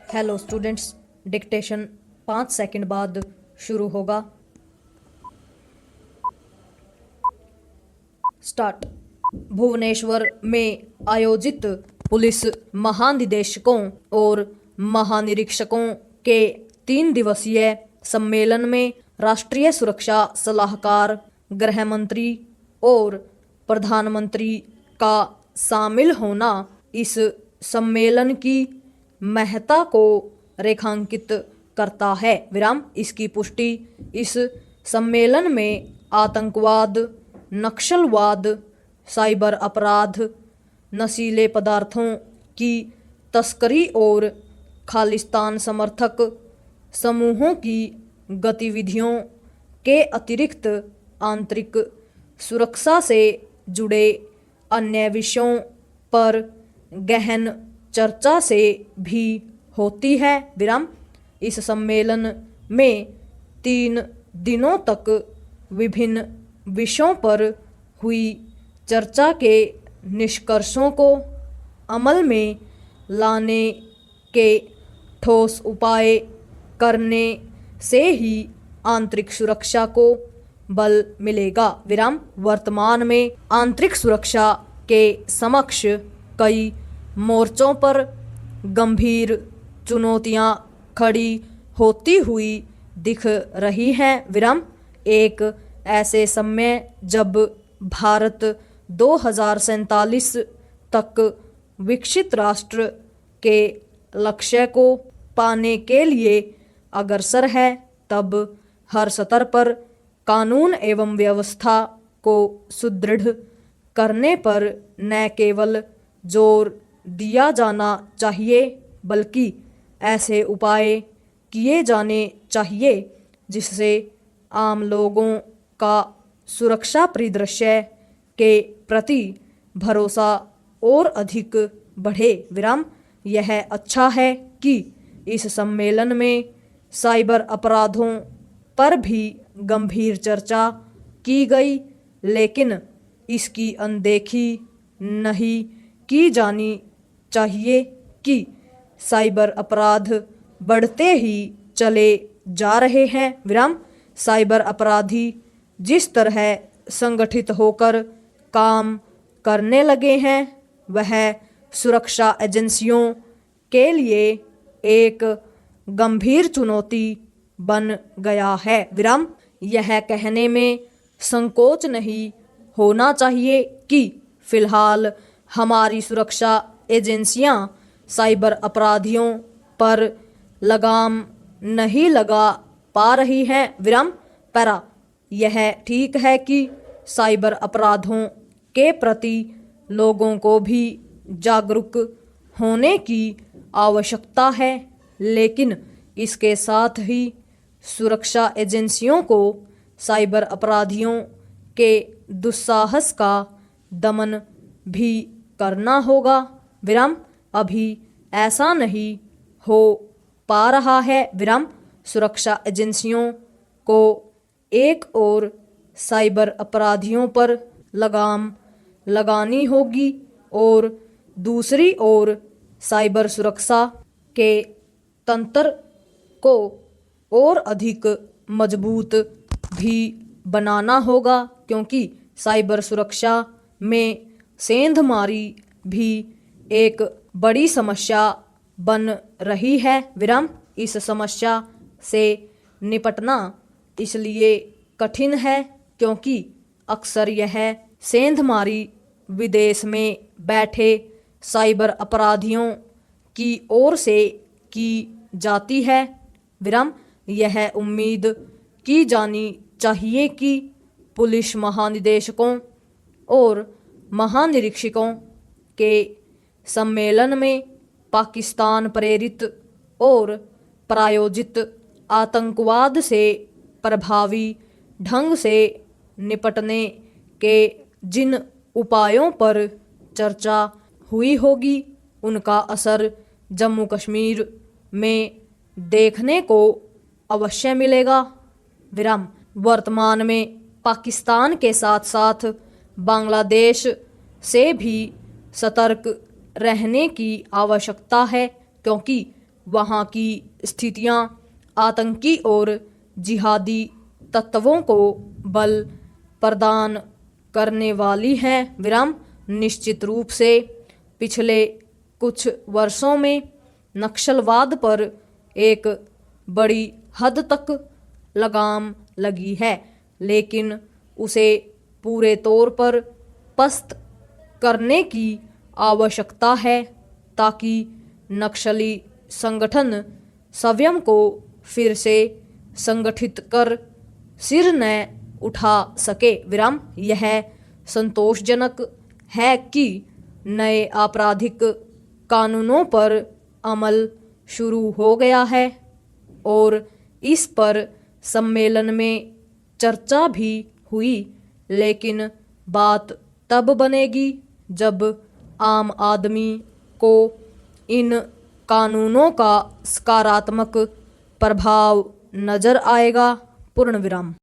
Hello students, dictation 5 second बाद शुरू होगा। स्टार्ट। भुवनेश्वर में आयोजित पुलिस महानिदेशकों और महानिरीक्षकों के 3 दिवसीय सम्मेलन में राष्ट्रीय सुरक्षा सलाहकार, गृह मंत्री और प्रधानमंत्री का शामिल होना इस सम्मेलन की महत्ता को रेखांकित करता है। इसकी पुष्टि इस सम्मेलन में आतंकवाद, नक्सलवाद, साइबर अपराध, नशीले पदार्थों की तस्करी और खालिस्तान समर्थक समूहों की गतिविधियों के अतिरिक्त आंतरिक सुरक्षा से जुड़े अन्य विषयों पर गहन चर्चा से भी होती है। इस सम्मेलन में 3 दिनों तक विभिन्न विषयों पर हुई चर्चा के निष्कर्षों को अमल में लाने के ठोस उपाय करने से ही आंतरिक सुरक्षा को बल मिलेगा। वर्तमान में आंतरिक सुरक्षा के समक्ष कई मोर्चों पर गंभीर चुनौतियां खड़ी होती हुई दिख रही हैं। एक ऐसे समय जब भारत 2047 तक विकसित राष्ट्र के लक्ष्य को पाने के लिए अग्रसर है, तब हर स्तर पर कानून एवं व्यवस्था को सुदृढ़ करने पर न केवल जोर दिया जाना चाहिए, बल्कि ऐसे उपाय किए जाने चाहिए जिससे आम लोगों का सुरक्षा परिदृश्य के प्रति भरोसा और अधिक बढ़े। यह अच्छा है कि इस सम्मेलन में साइबर अपराधों पर भी गंभीर चर्चा की गई, लेकिन इसकी अनदेखी नहीं की जानी चाहिए कि साइबर अपराध बढ़ते ही चले जा रहे हैं। साइबर अपराधी जिस तरह संगठित होकर काम करने लगे हैं, वह सुरक्षा एजेंसियों के लिए एक गंभीर चुनौती बन गया है। यह कहने में संकोच नहीं होना चाहिए कि फिलहाल हमारी सुरक्षा एजेंसियां साइबर अपराधियों पर लगाम नहीं लगा पा रही हैं। पर यह ठीक है कि साइबर अपराधों के प्रति लोगों को भी जागरूक होने की आवश्यकता है, लेकिन इसके साथ ही सुरक्षा एजेंसियों को साइबर अपराधियों के दुस्साहस का दमन भी करना होगा। अभी ऐसा नहीं हो पा रहा है। सुरक्षा एजेंसियों को एक ओर साइबर अपराधियों पर लगाम लगानी होगी और दूसरी ओर साइबर सुरक्षा के तंत्र को और अधिक मजबूत भी बनाना होगा, क्योंकि साइबर सुरक्षा में सेंधमारी भी एक बड़ी समस्या बन रही है। इस समस्या से निपटना इसलिए कठिन है क्योंकि अक्सर यह सेंधमारी विदेश में बैठे साइबर अपराधियों की ओर से की जाती है। यह उम्मीद की जानी चाहिए कि पुलिस महानिदेशकों और महानिरीक्षकों के सम्मेलन में पाकिस्तान प्रेरित और प्रायोजित आतंकवाद से प्रभावी ढंग से निपटने के जिन उपायों पर चर्चा हुई होगी, उनका असर जम्मू कश्मीर में देखने को अवश्य मिलेगा। वर्तमान में पाकिस्तान के साथ साथ बांग्लादेश से भी सतर्क रहने की आवश्यकता है, क्योंकि वहाँ की स्थितियाँ आतंकी और जिहादी तत्वों को बल प्रदान करने वाली हैं। विराम। निश्चित रूप से पिछले कुछ वर्षों में नक्सलवाद पर एक बड़ी हद तक लगाम लगी है, लेकिन उसे पूरे तौर पर पस्त करने की आवश्यकता है ताकि नक्सली संगठन स्वयं को फिर से संगठित कर सिर न उठा सके। विराम। यह संतोषजनक है कि नए आपराधिक कानूनों पर अमल शुरू हो गया है और इस पर सम्मेलन में चर्चा भी हुई, लेकिन बात तब बनेगी जब आम आदमी को इन कानूनों का सकारात्मक प्रभाव नजर आएगा। पूर्ण विराम।